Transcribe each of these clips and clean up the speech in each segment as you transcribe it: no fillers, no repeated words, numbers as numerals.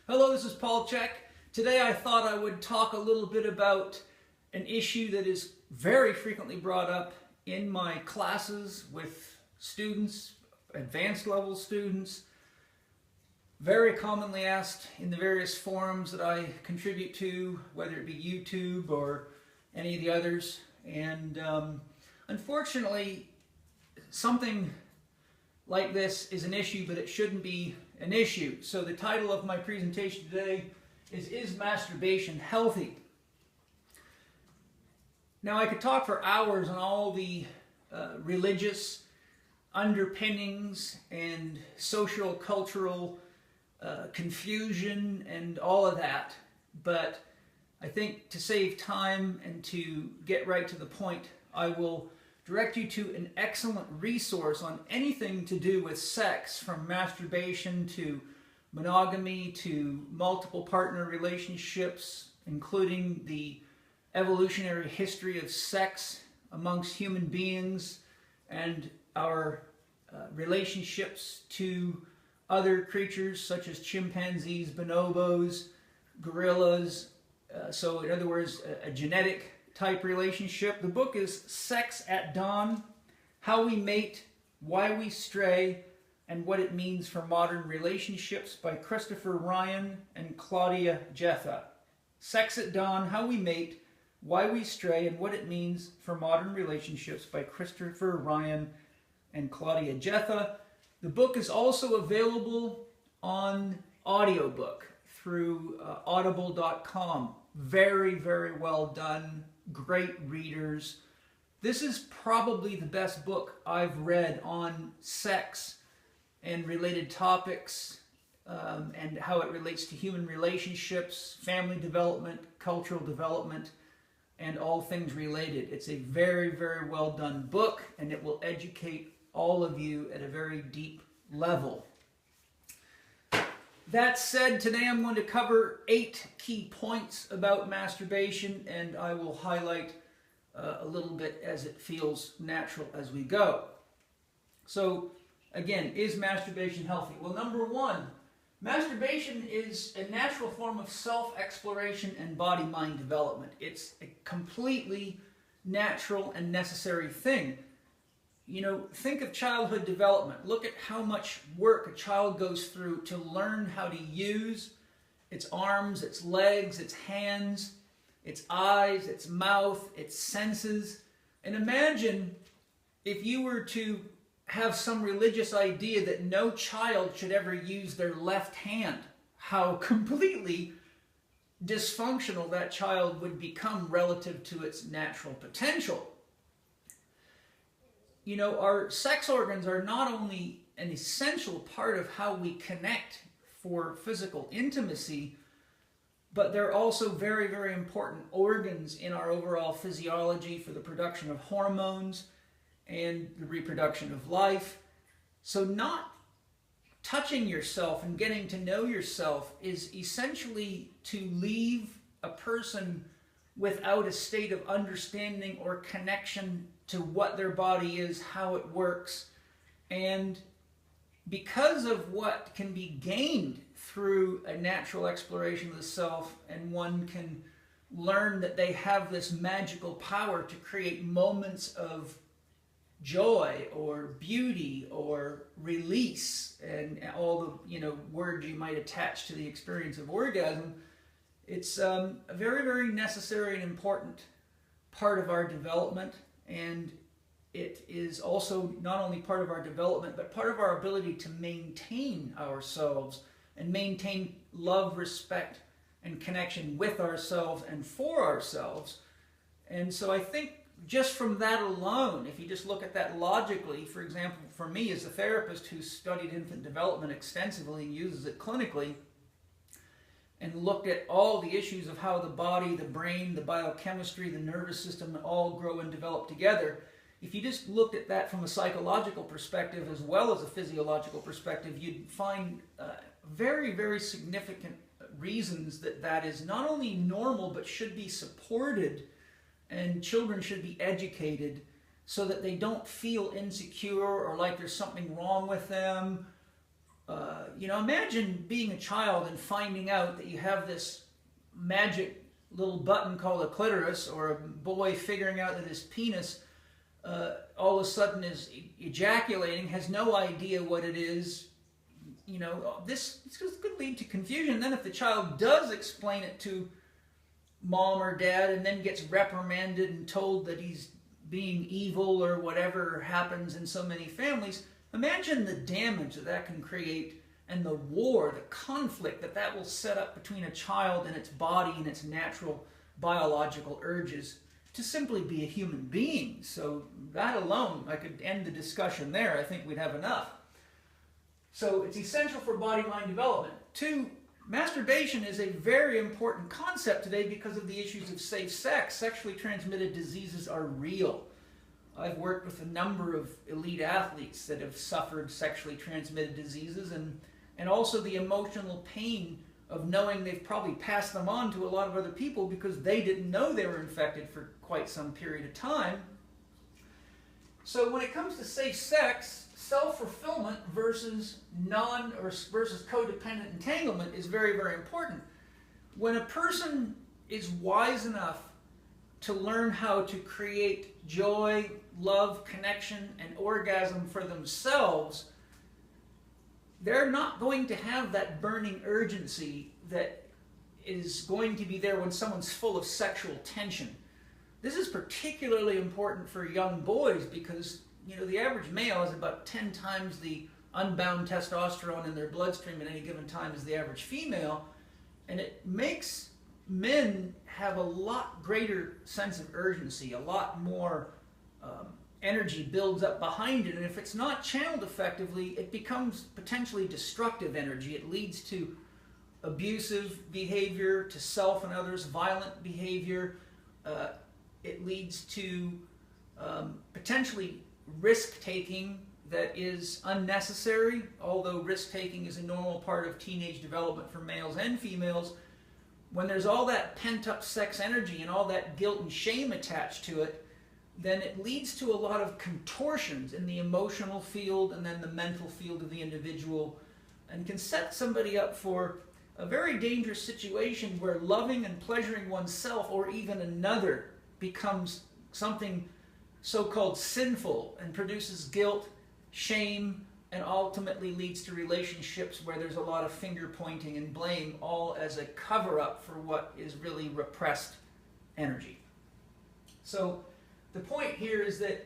Hello, this is Paul Chek. Today I thought I would talk a little bit about an issue that is very frequently brought up in my classes with students, advanced level students, very commonly asked in the various forums that I contribute to, whether it be YouTube or any of the others. And unfortunately, something like this is an issue, but it shouldn't be an issue. So the title of my presentation today is Masturbation Healthy? Now I could talk for hours on all the religious underpinnings and social cultural confusion and all of that, but I think to save time and to get right to the point, I will direct you to an excellent resource on anything to do with sex, from masturbation to monogamy to multiple partner relationships, including the evolutionary history of sex amongst human beings and our relationships to other creatures such as chimpanzees, bonobos, gorillas. So in other words, a genetic type relationship. The book is Sex at Dawn: How We Mate, Why We Stray, and What It Means for Modern Relationships by Christopher Ryan and Claudia Jetha. Sex at Dawn: How We Mate, Why We Stray, and What It Means for Modern Relationships by Christopher Ryan and Claudia Jetha. The book is also available on audiobook through audible.com. Very, very well done. Great readers. This is probably the best book I've read on sex and related topics, and how it relates to human relationships, family development, cultural development, and all things related. It's a very, very well done book, and it will educate all of you at a very deep level. That said, today I'm going to cover 8 key points about masturbation, and I will highlight a little bit as it feels natural as we go. So, again, is masturbation healthy? Well, number 1, masturbation is a natural form of self-exploration and body-mind development. It's a completely natural and necessary thing. You know, think of childhood development. Look at how much work a child goes through to learn how to use its arms, its legs, its hands, its eyes, its mouth, its senses. And imagine if you were to have some religious idea that no child should ever use their left hand. How completely dysfunctional that child would become relative to its natural potential. You know, our sex organs are not only an essential part of how we connect for physical intimacy, but they're also very, very important organs in our overall physiology for the production of hormones and the reproduction of life. So not touching yourself and getting to know yourself is essentially to leave a person without a state of understanding or connection to what their body is, how it works. And because of what can be gained through a natural exploration of the self, and one can learn that they have this magical power to create moments of joy or beauty or release, and all the words you might attach to the experience of orgasm, it's a very, very necessary and important part of our development. And it is also not only part of our development, but part of our ability to maintain ourselves and maintain love, respect, and connection with ourselves and for ourselves. And so I think just from that alone, if you just look at that logically, for example, for me as a therapist who studied infant development extensively and uses it clinically, and looked at all the issues of how the body, the brain, the biochemistry, the nervous system all grow and develop together. If you just looked at that from a psychological perspective as well as a physiological perspective, you'd find very, very significant reasons that that is not only normal but should be supported, and children should be educated so that they don't feel insecure or like there's something wrong with them Imagine being a child and finding out that you have this magic little button called a clitoris, or a boy figuring out that his penis all of a sudden is ejaculating, has no idea what it is. This could lead to confusion. Then if the child does explain it to mom or dad and then gets reprimanded and told that he's being evil or whatever happens in so many families, imagine the damage that can create, and the war, the conflict that will set up between a child and its body and its natural biological urges to simply be a human being. So that alone, I could end the discussion there. I think we'd have enough. So it's essential for body-mind development. 2, masturbation is a very important concept today because of the issues of safe sex. Sexually transmitted diseases are real. I've worked with a number of elite athletes that have suffered sexually transmitted diseases, and also the emotional pain of knowing they've probably passed them on to a lot of other people because they didn't know they were infected for quite some period of time. So when it comes to safe sex, self-fulfillment versus codependent entanglement is very, very important. When a person is wise enough to learn how to create joy, love, connection, and orgasm for themselves, they're not going to have that burning urgency that is going to be there when someone's full of sexual tension. This is particularly important for young boys because, the average male has about 10 times the unbound testosterone in their bloodstream at any given time as the average female, and it makes men have a lot greater sense of urgency, a lot more energy builds up behind it, and if it's not channeled effectively, it becomes potentially destructive energy. It leads to abusive behavior to self and others, violent behavior. It leads to potentially risk-taking that is unnecessary, although risk-taking is a normal part of teenage development for males and females. When there's all that pent-up sex energy and all that guilt and shame attached to it, then it leads to a lot of contortions in the emotional field and then the mental field of the individual, and can set somebody up for a very dangerous situation where loving and pleasuring oneself or even another becomes something so-called sinful and produces guilt, shame, and ultimately leads to relationships where there's a lot of finger pointing and blame, all as a cover-up for what is really repressed energy. So the point here is that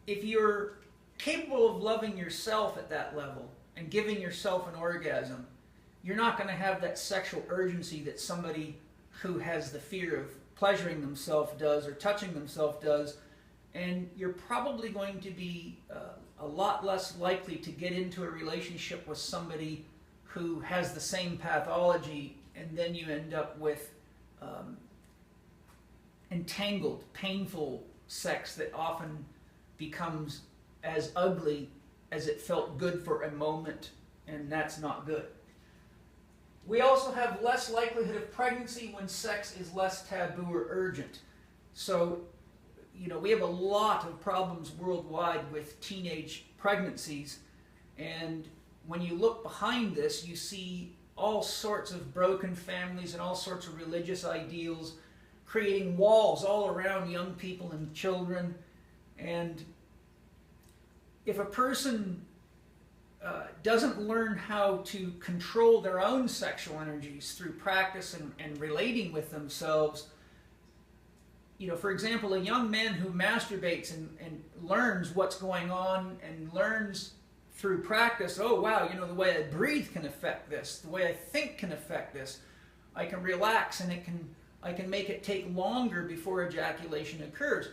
if you're capable of loving yourself at that level and giving yourself an orgasm, you're not going to have that sexual urgency that somebody who has the fear of pleasuring themselves does or touching themselves does, and you're probably going to be a lot less likely to get into a relationship with somebody who has the same pathology, and then you end up with entangled, painful sex that often becomes as ugly as it felt good for a moment, and that's not good. We also have less likelihood of pregnancy when sex is less taboo or urgent. So, we have a lot of problems worldwide with teenage pregnancies, and when you look behind this, you see all sorts of broken families and all sorts of religious ideals creating walls all around young people and children. And if a person doesn't learn how to control their own sexual energies through practice and relating with themselves, for example, a young man who masturbates and learns what's going on and learns through practice, oh wow, the way I breathe can affect this, the way I think can affect this, I can relax and I can make it take longer before ejaculation occurs.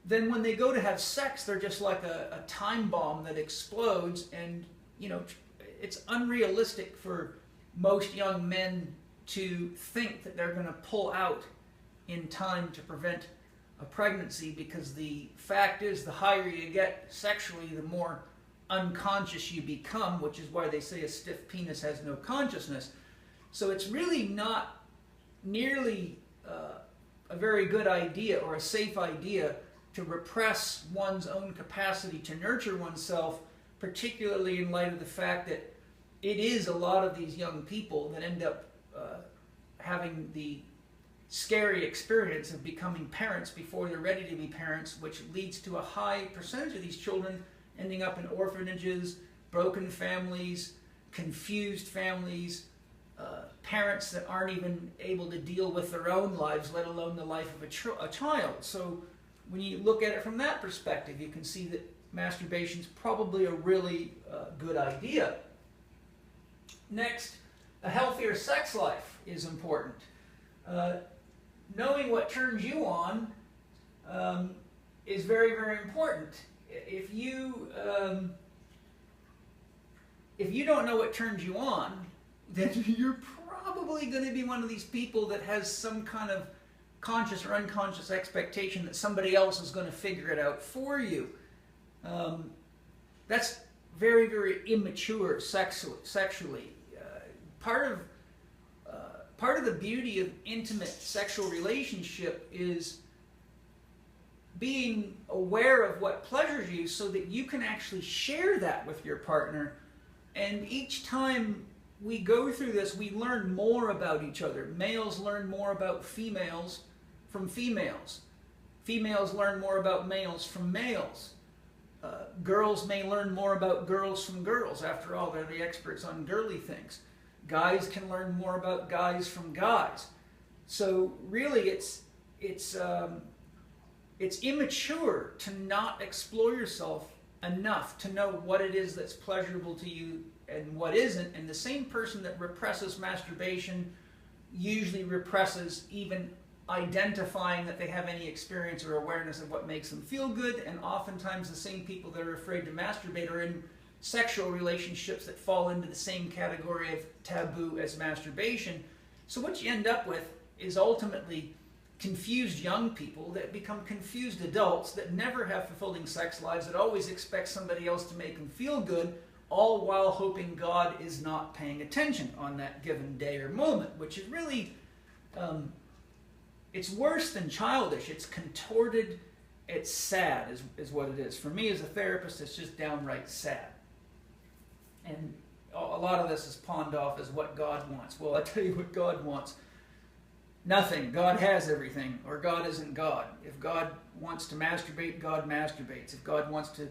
Then when they go to have sex, they're just like a time bomb that explodes, and it's unrealistic for most young men to think that they're going to pull out in time to prevent a pregnancy, because the fact is, the higher you get sexually, the more unconscious you become, which is why they say a stiff penis has no consciousness. So it's really not nearly a very good idea or a safe idea to repress one's own capacity to nurture oneself, particularly in light of the fact that it is a lot of these young people that end up having the scary experience of becoming parents before they're ready to be parents, which leads to a high percentage of these children ending up in orphanages, broken families, confused families, parents that aren't even able to deal with their own lives, let alone the life of a child. So when you look at it from that perspective, you can see that masturbation is probably a really good idea. Next, a healthier sex life is important. Knowing what turns you on is very, very important. If you don't know what turns you on, then you're probably going to be one of these people that has some kind of conscious or unconscious expectation that somebody else is going to figure it out for you. That's very, very immature sexually. Part of the beauty of intimate sexual relationship is being aware of what pleasures you so that you can actually share that with your partner. And each time we go through this, we learn more about each other. Males learn more about females from females. Females learn more about males from males. Girls may learn more about girls from girls. After all, they're the experts on girly things. Guys can learn more about guys from guys. So really, it's immature to not explore yourself enough to know what it is that's pleasurable to you and what isn't. And the same person that represses masturbation usually represses even identifying that they have any experience or awareness of what makes them feel good. And oftentimes the same people that are afraid to masturbate are in sexual relationships that fall into the same category of taboo as masturbation. So what you end up with is ultimately confused young people that become confused adults that never have fulfilling sex lives, that always expect somebody else to make them feel good, all while hoping God is not paying attention on that given day or moment, which is really, it's worse than childish. It's contorted, it's sad is what it is. For me as a therapist, it's just downright sad. And a lot of this is pawned off as what God wants. Well, I tell you what God wants. Nothing. God has everything, or God isn't God. If God wants to masturbate, God masturbates. If God wants to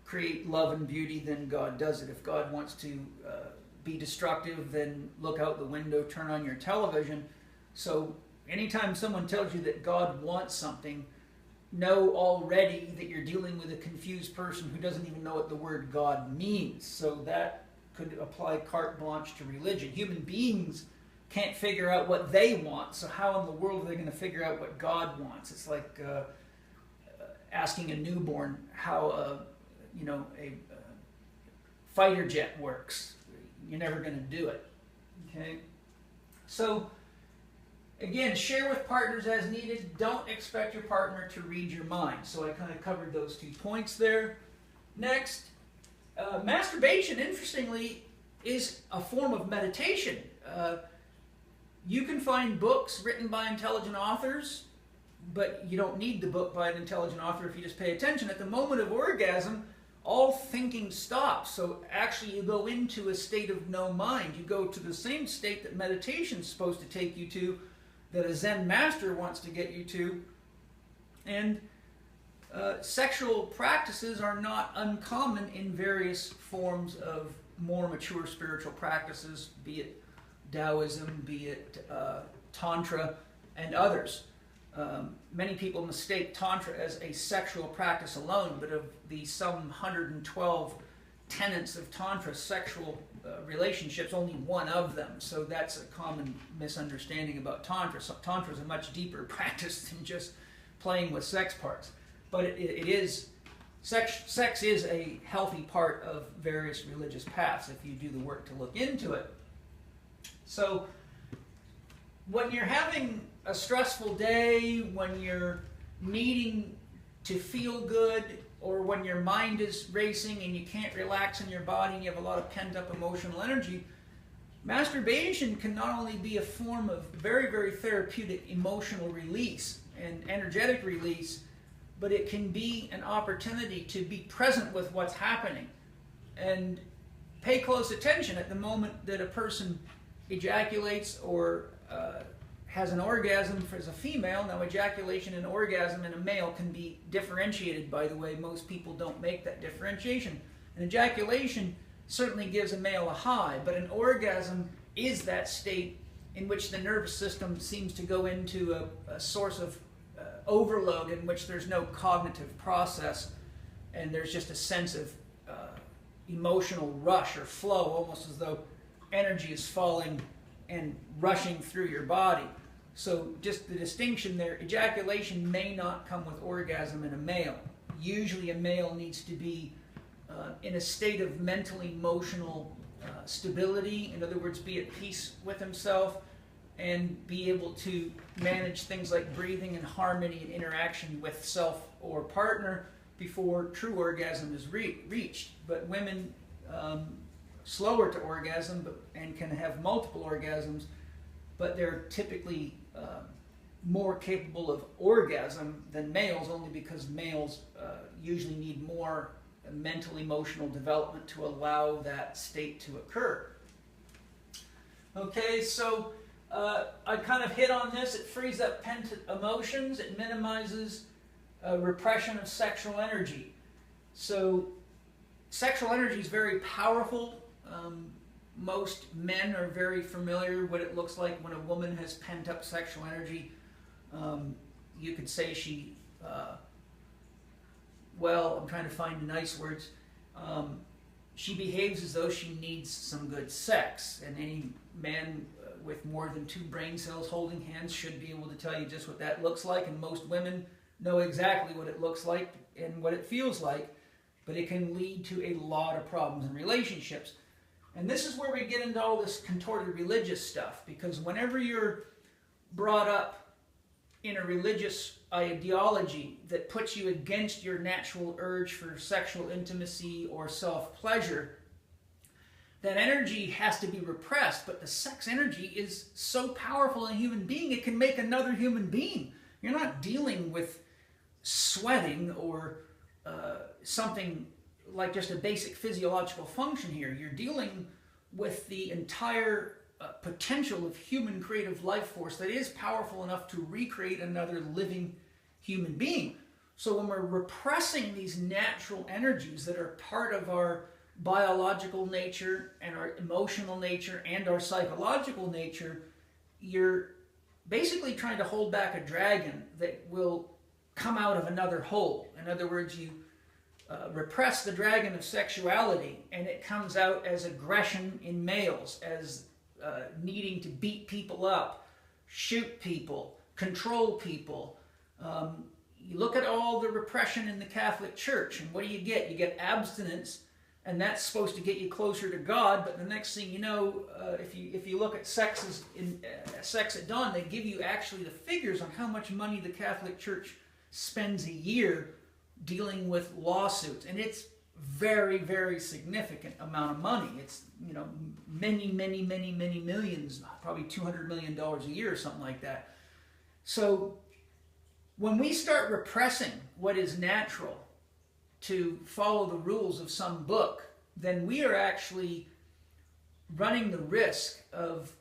create love and beauty, then God does it. If God wants to be destructive, then look out the window, turn on your television. So anytime someone tells you that God wants something, know already that you're dealing with a confused person who doesn't even know what the word God means. So that could apply carte blanche to religion. Human beings can't figure out what they want, so how in the world are they going to figure out what God wants? It's like asking a newborn how a fighter jet works. You're never going to do it. Okay? So again, share with partners as needed. Don't expect your partner to read your mind. So I kind of covered those 2 points there. Next, masturbation, interestingly, is a form of meditation. You can find books written by intelligent authors, but you don't need the book by an intelligent author if you just pay attention. At the moment of orgasm, all thinking stops. So actually you go into a state of no mind. You go to the same state that meditation is supposed to take you to, that a Zen master wants to get you to. And sexual practices are not uncommon in various forms of more mature spiritual practices, be it Taoism, be it Tantra, and others. Many people mistake Tantra as a sexual practice alone, but of the some 112 tenets of Tantra, sexual relationships, only one of them. So that's a common misunderstanding about Tantra. So Tantra is a much deeper practice than just playing with sex parts. But it is, sex is a healthy part of various religious paths if you do the work to look into it. So when you're having a stressful day, when you're needing to feel good, or when your mind is racing and you can't relax in your body and you have a lot of pent-up emotional energy, masturbation can not only be a form of very, very therapeutic emotional release and energetic release, but it can be an opportunity to be present with what's happening. And pay close attention at the moment that a person ejaculates or has an orgasm as a female. Now, ejaculation and orgasm in a male can be differentiated, by the way. Most people don't make that differentiation. An ejaculation certainly gives a male a high, but an orgasm is that state in which the nervous system seems to go into a source of overload in which there's no cognitive process, and there's just a sense of emotional rush or flow, almost as though energy is falling and rushing through your body. So just the distinction there, ejaculation may not come with orgasm in a male. Usually a male needs to be in a state of mental, emotional stability. In other words, be at peace with himself and be able to manage things like breathing and harmony and interaction with self or partner before true orgasm is reached. But women, slower to orgasm and can have multiple orgasms, but they're typically more capable of orgasm than males, only because males usually need more mental, emotional development to allow that state to occur. Okay, so I kind of hit on this. It frees up pent emotions. It minimizes repression of sexual energy. So sexual energy is very powerful. Most men are very familiar what it looks like when a woman has pent up sexual energy. You could say she, well, I'm trying to find nice words. She behaves as though she needs some good sex, and any man with more than 2 brain cells holding hands should be able to tell you just what that looks like, and most women know exactly what it looks like and what it feels like, but it can lead to a lot of problems in relationships. And this is where we get into all this contorted religious stuff, because whenever you're brought up in a religious ideology that puts you against your natural urge for sexual intimacy or self-pleasure, that energy has to be repressed. But the sex energy is so powerful in a human being, it can make another human being. You're not dealing with sweating or something like just a basic physiological function here. You're dealing with the entire potential of human creative life force that is powerful enough to recreate another living human being. So when we're repressing these natural energies that are part of our biological nature and our emotional nature and our psychological nature, you're basically trying to hold back a dragon that will come out of another hole. In other words, you repress the dragon of sexuality, and it comes out as aggression in males, as needing to beat people up, shoot people, control people. You look at all the repression in the Catholic Church, and what do? You get abstinence, and that's supposed to get you closer to God. But the next thing you know, if you look at sex at dawn, they give you actually the figures on how much money the Catholic Church spends a year dealing with lawsuits, and it's very, very significant amount of money. It's, you know, many millions, probably $200 million a year or something like that. So when we start repressing what is natural to follow the rules of some book, then we are actually running the risk of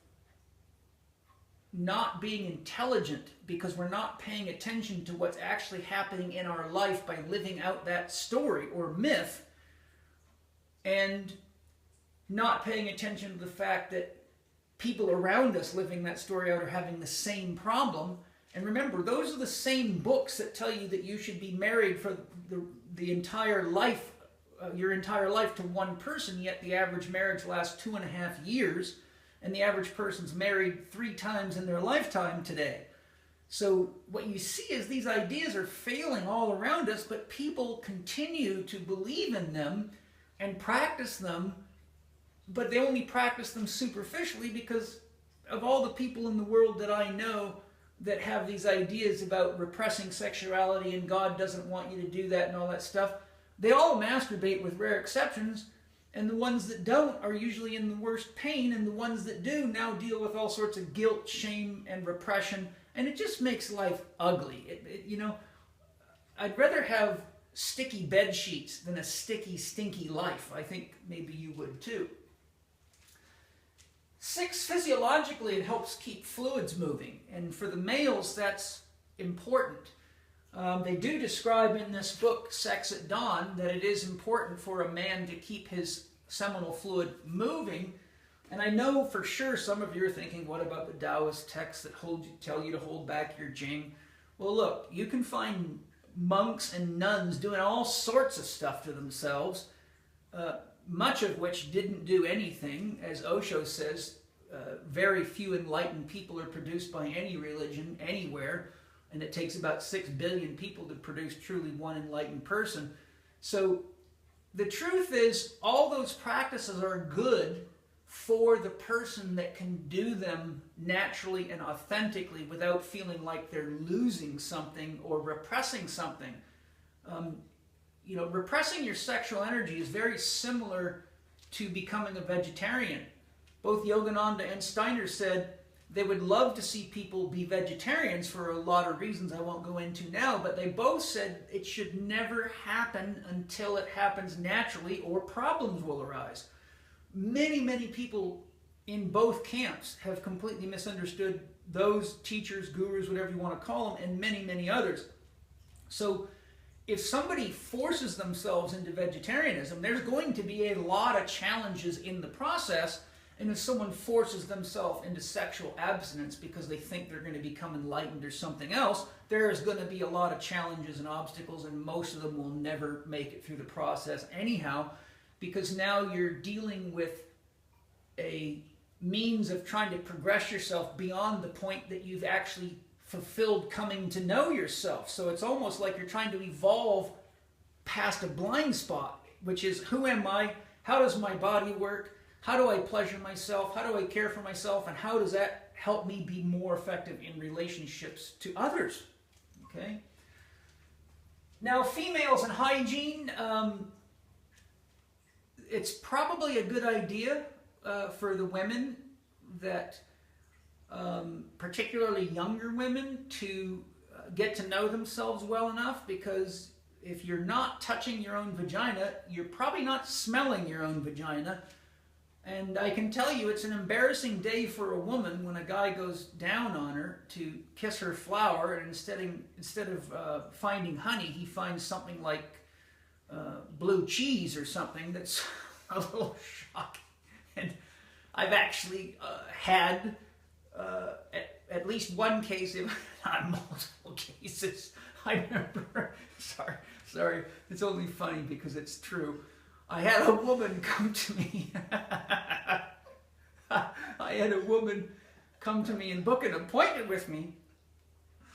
not being intelligent, because we're not paying attention to what's actually happening in our life by living out that story or myth, and not paying attention to the fact that people around us living that story out are having the same problem. And remember, those are the same books that tell you that you should be married for the entire life, your entire life, to one person, yet the average marriage lasts 2.5 years, and the average person's married 3 times in their lifetime today. So what you see is these ideas are failing all around us, but people continue to believe in them and practice them, but they only practice them superficially, because of all the people in the world that I know that have these ideas about repressing sexuality and God doesn't want you to do that and all that stuff, they all masturbate with rare exceptions, and the ones that don't are usually in the worst pain, and the ones that do now deal with all sorts of guilt, shame, and repression, and it just makes life ugly. You know, I'd rather have sticky bed sheets than a sticky, stinky life. I think maybe you would too. 6, physiologically, it helps keep fluids moving. And for the males, that's important. They do describe in this book, Sex at Dawn, that it is important for a man to keep his seminal fluid moving. And I know for sure some of you are thinking, what about the Taoist texts that tell you to hold back your jing? Well, look, you can find monks and nuns doing all sorts of stuff to themselves, much of which didn't do anything. As Osho says, very few enlightened people are produced by any religion anywhere, and it takes about 6 billion people to produce truly one enlightened person. So the truth is, all those practices are good for the person that can do them naturally and authentically without feeling like they're losing something or repressing something. Repressing your sexual energy is very similar to becoming a vegetarian. Both Yogananda and Steiner said they would love to see people be vegetarians for a lot of reasons I won't go into now, but they both said it should never happen until it happens naturally or problems will arise. Many, many people in both camps have completely misunderstood those teachers, gurus, whatever you want to call them, and many, many others. So if somebody forces themselves into vegetarianism, there's going to be a lot of challenges in the process. And if someone forces themselves into sexual abstinence because they think they're going to become enlightened or something else, there's going to be a lot of challenges and obstacles, and most of them will never make it through the process anyhow, because now you're dealing with a means of trying to progress yourself beyond the point that you've actually fulfilled coming to know yourself. So it's almost like you're trying to evolve past a blind spot, which is, who am I? How does my body work? How do I pleasure myself? How do I care for myself? And how does that help me be more effective in relationships to others? Okay. Now, females and hygiene, it's probably a good idea for the women that, particularly younger women, to get to know themselves well enough, because if you're not touching your own vagina, you're probably not smelling your own vagina. And I can tell you, it's an embarrassing day for a woman when a guy goes down on her to kiss her flower, and instead of finding honey, he finds something like blue cheese or something that's a little shocking. And I've actually had at least one case, if not multiple cases. I remember, sorry, it's only funny because it's true. I had a woman come to me. I had a woman come to me and book an appointment with me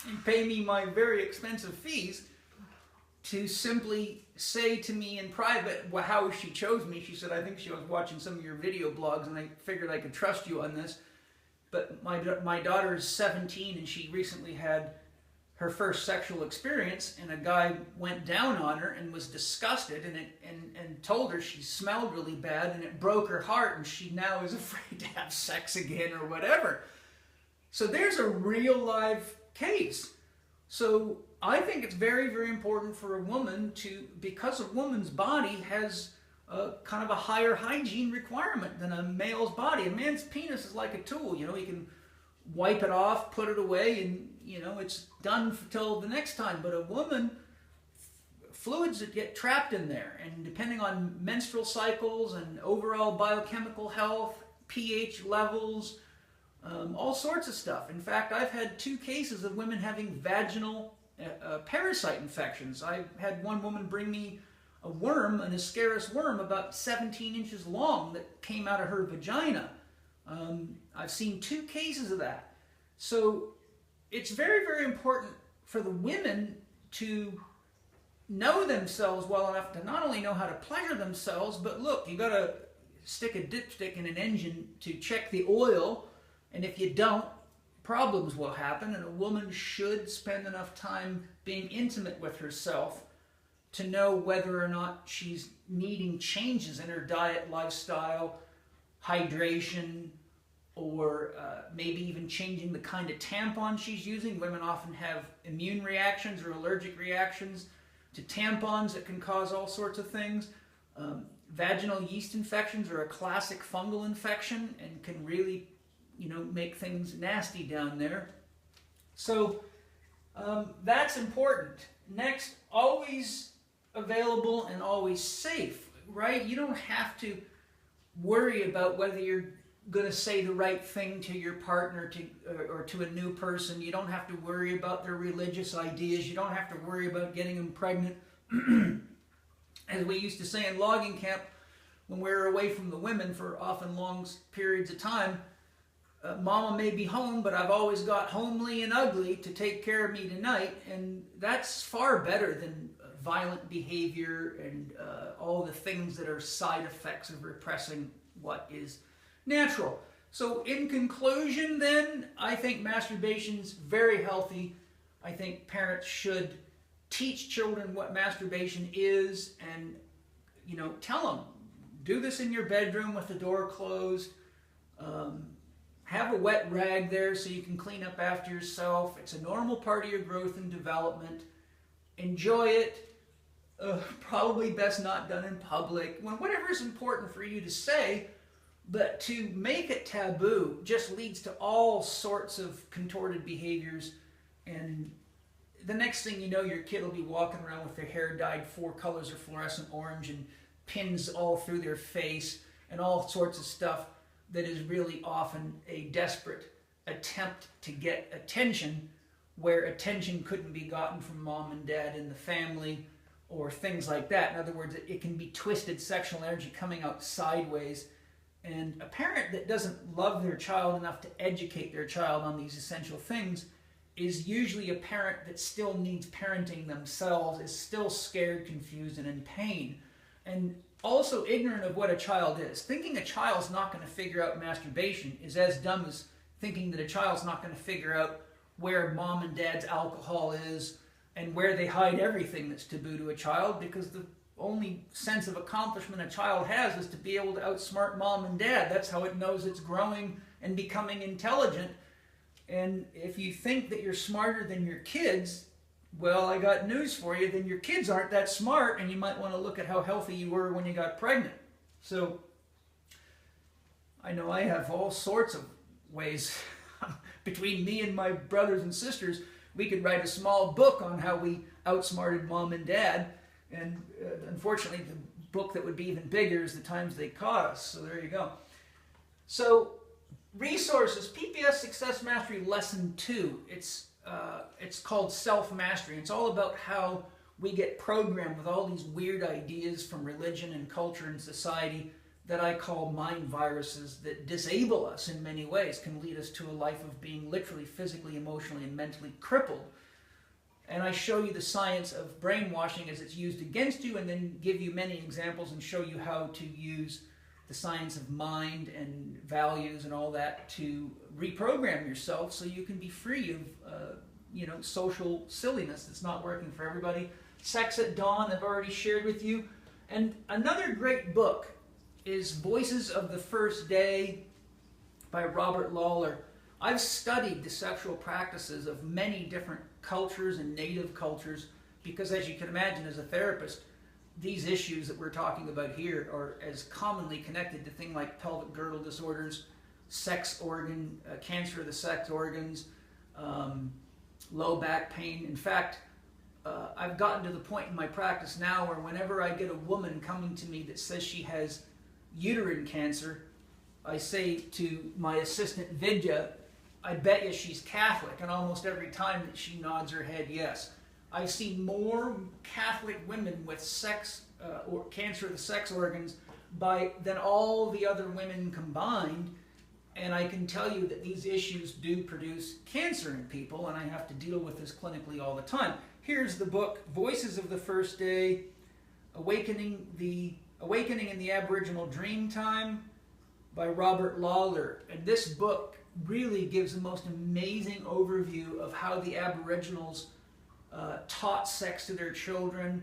and pay me my very expensive fees to simply say to me in private how she chose me. She said, I think she was watching some of your video blogs and I figured I could trust you on this. But my daughter is 17 and she recently had her first sexual experience, and a guy went down on her and was disgusted and told her she smelled really bad, and it broke her heart, and she now is afraid to have sex again or whatever. So there's a real live case. So I think it's very, very important for a woman to, because a woman's body has kind of a higher hygiene requirement than a male's body. A man's penis is like a tool, you can wipe it off, put it away, and it's done till the next time. But a woman, fluids that get trapped in there, and depending on menstrual cycles and overall biochemical health, pH levels, all sorts of stuff. In fact, I've had 2 cases of women having vaginal parasite infections. I had one woman bring me a worm, an Ascaris worm, about 17 inches long that came out of her vagina. I've seen 2 cases of that. So it's very, very important for the women to know themselves well enough to not only know how to pleasure themselves, but look, you got to stick a dipstick in an engine to check the oil, and if you don't, problems will happen. And a woman should spend enough time being intimate with herself to know whether or not she's needing changes in her diet, lifestyle, hydration, or maybe even changing the kind of tampon she's using. Women often have immune reactions or allergic reactions to tampons that can cause all sorts of things. Vaginal yeast infections are a classic fungal infection and can really, make things nasty down there. So that's important. Next, always available and always safe, right? You don't have to worry about whether you're going to say the right thing to your partner or to a new person. You don't have to worry about their religious ideas. You don't have to worry about getting them pregnant. As we used to say in logging camp, when we were away from the women for often long periods of time, Mama may be home, but I've always got homely and ugly to take care of me tonight, and that's far better than violent behavior and all the things that are side effects of repressing what is natural. So in conclusion then, I think masturbation's very healthy. I think parents should teach children what masturbation is and, tell them, do this in your bedroom with the door closed. Have a wet rag there so you can clean up after yourself. It's a normal part of your growth and development. Enjoy it. Probably best not done in public. Whatever is important for you to say, but to make it taboo just leads to all sorts of contorted behaviors, and the next thing you know, your kid will be walking around with their hair dyed 4 colors of fluorescent orange and pins all through their face and all sorts of stuff that is really often a desperate attempt to get attention, where attention couldn't be gotten from mom and dad in the family or things like that. In other words, it can be twisted sexual energy coming out sideways. And a parent that doesn't love their child enough to educate their child on these essential things is usually a parent that still needs parenting themselves, is still scared, confused, and in pain. And also ignorant of what a child is. Thinking a child's not going to figure out masturbation is as dumb as thinking that a child's not going to figure out where mom and dad's alcohol is and where they hide everything that's taboo to a child, because the only sense of accomplishment a child has is to be able to outsmart mom and dad. That's how it knows it's growing and becoming intelligent. And if you think that you're smarter than your kids, well, I got news for you, then your kids aren't that smart, and you might want to look at how healthy you were when you got pregnant. So I know I have all sorts of ways. Between me and my brothers and sisters, we could write a small book on how we outsmarted mom and dad. And unfortunately, the book that would be even bigger is the times they caught us. So there you go. So resources, PPS Success Mastery Lesson 2. It's called Self-Mastery. It's all about how we get programmed with all these weird ideas from religion and culture and society that I call mind viruses that disable us in many ways, can lead us to a life of being literally physically, emotionally, and mentally crippled. And I show you the science of brainwashing as it's used against you, and then give you many examples and show you how to use the science of mind and values and all that to reprogram yourself so you can be free of social silliness that's not working for everybody. Sex at Dawn, I've already shared with you. And another great book is Voices of the First Day by Robert Lawler. I've studied the sexual practices of many different cultures and native cultures because, as you can imagine, as a therapist, these issues that we're talking about here are as commonly connected to things like pelvic girdle disorders, sex organ, cancer of the sex organs, low back pain. In fact, I've gotten to the point in my practice now where whenever I get a woman coming to me that says she has uterine cancer, I say to my assistant Vidya, I bet you she's Catholic, and almost every time that she nods her head yes. I've seen more Catholic women with sex or cancer of the sex organs than all the other women combined, and I can tell you that these issues do produce cancer in people, and I have to deal with this clinically all the time. Here's the book, Voices of the First Day, Awakening in the Aboriginal Dreamtime by Robert Lawler. And this book really gives the most amazing overview of how the Aboriginals taught sex to their children,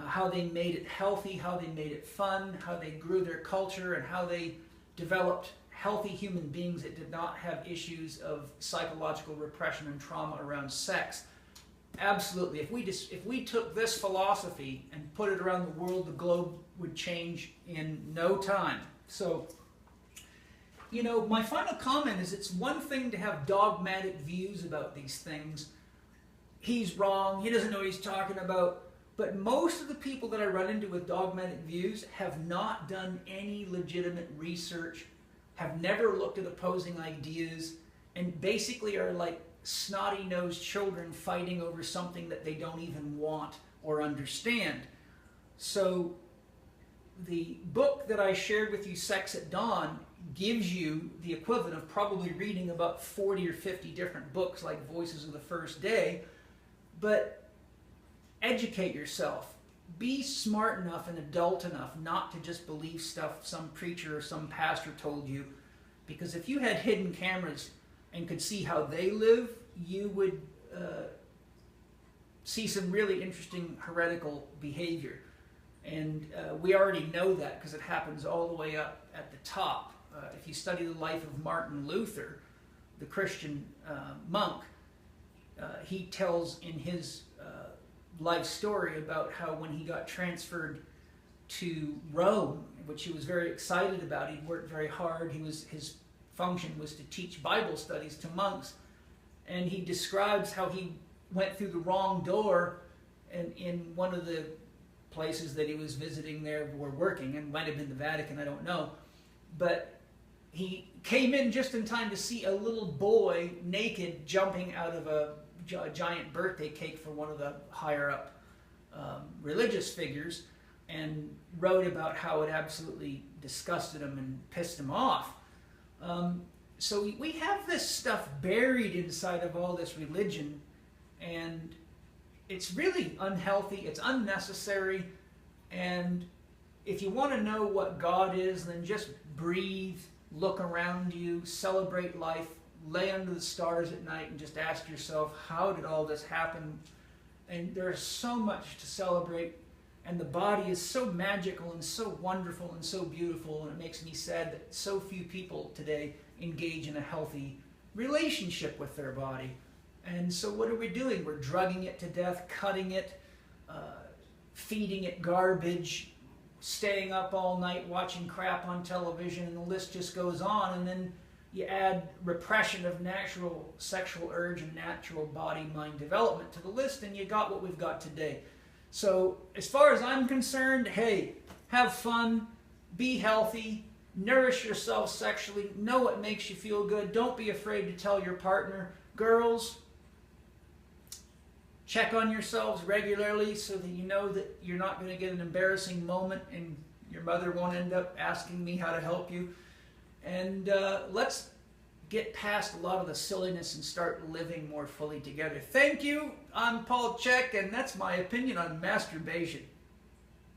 how they made it healthy, how they made it fun, how they grew their culture, and how they developed healthy human beings that did not have issues of psychological repression and trauma around sex. Absolutely. If we took this philosophy and put it around the world, the globe would change in no time. So, you know, my final comment is it's one thing to have dogmatic views about these things. He's wrong, he doesn't know what he's talking about. But most of the people that I run into with dogmatic views have not done any legitimate research, have never looked at opposing ideas, and basically are like snotty-nosed children fighting over something that they don't even want or understand. So the book that I shared with you, Sex at Dawn, gives you the equivalent of probably reading about 40 or 50 different books like Voices of the First Day. But educate yourself. Be smart enough and adult enough not to just believe stuff some preacher or some pastor told you. Because if you had hidden cameras and could see how they live, you would see some really interesting heretical behavior. And we already know that because it happens all the way up at the top. If you study the life of Martin Luther, the Christian monk, he tells in his life story about how when he got transferred to Rome, which he was very excited about, he'd worked very hard, his function was to teach Bible studies to monks, and he describes how he went through the wrong door and in one of the places that he was visiting there or working, and might have been the Vatican, I don't know, but he came in just in time to see a little boy naked jumping out of a giant birthday cake for one of the higher up religious figures, and wrote about how it absolutely disgusted him and pissed him off. So we have this stuff buried inside of all this religion, and it's really unhealthy, it's unnecessary, and if you want to know what God is, then just breathe, look around you, celebrate life, lay under the stars at night and just ask yourself, how did all this happen? And there's so much to celebrate, and the body is so magical and so wonderful and so beautiful, and it makes me sad that so few people today engage in a healthy relationship with their body. And so what are we doing? We're drugging it to death, cutting it, feeding it garbage, staying up all night watching crap on television, and the list just goes on. And then you add repression of natural sexual urge and natural body-mind development to the list, and you got what we've got today. So as far as I'm concerned, hey, have fun, be healthy, nourish yourself sexually, know what makes you feel good, don't be afraid to tell your partner. Girls, check on yourselves regularly so that you know that you're not going to get an embarrassing moment and your mother won't end up asking me how to help you. And let's get past a lot of the silliness and start living more fully together. Thank you. I'm Paul Chek, and that's my opinion on masturbation.